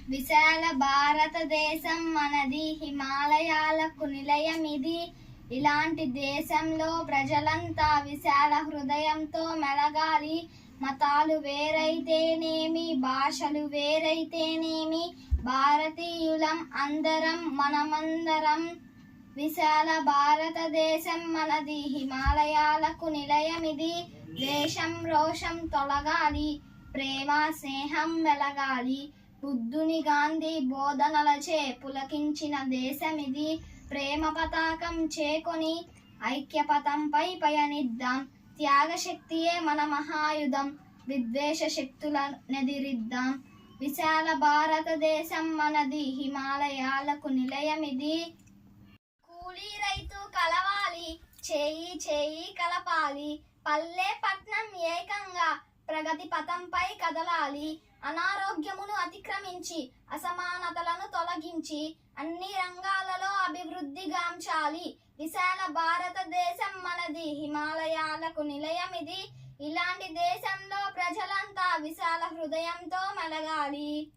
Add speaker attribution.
Speaker 1: విశాల భారతదేశం మనది, హిమాలయాలకు నిలయమిది. ఇలాంటి దేశంలో ప్రజలంతా విశాల హృదయంతో మెలగాలి. మతాలు వేరైతేనేమి, భాషలు వేరైతేనేమి, భారతీయులం అందరం మనమందరం. విశాల భారతదేశం మనది, హిమాలయాలకు నిలయమిది. ద్వేషం రోషం తొలగాలి, ప్రేమ స్నేహం వెలగాలి. బుద్ధుని గాంధీ బోధనలచే పులకించిన దేశమిది. ప్రేమ పతాకం చేకొని ఐక్య పథంపై పయనిద్దాం. త్యాగశక్తియే మన మహాయుధం, విద్వేష శక్తులనెదిరిద్దాం. విశాల భారతదేశం మనది, హిమాలయాలకు నిలయమిది. కూలీ రైతు కలవాలి, చేయి చేయి కలపాలి. పల్లె పట్నం ఏకంగా ప్రగతి పథంపై కదలాలి. అనారోగ్యమును అతిక్రమించి, అసమానతలను తొలగించి, అన్ని రంగాలలో అభివృద్ధి గాంచాలి. విశాల భారతదేశం మనది, హిమాలయాలకు నిలయమిది. ఇలాంటి దేశంలో ప్రజలంతా విశాల హృదయంతో మెలగాలి.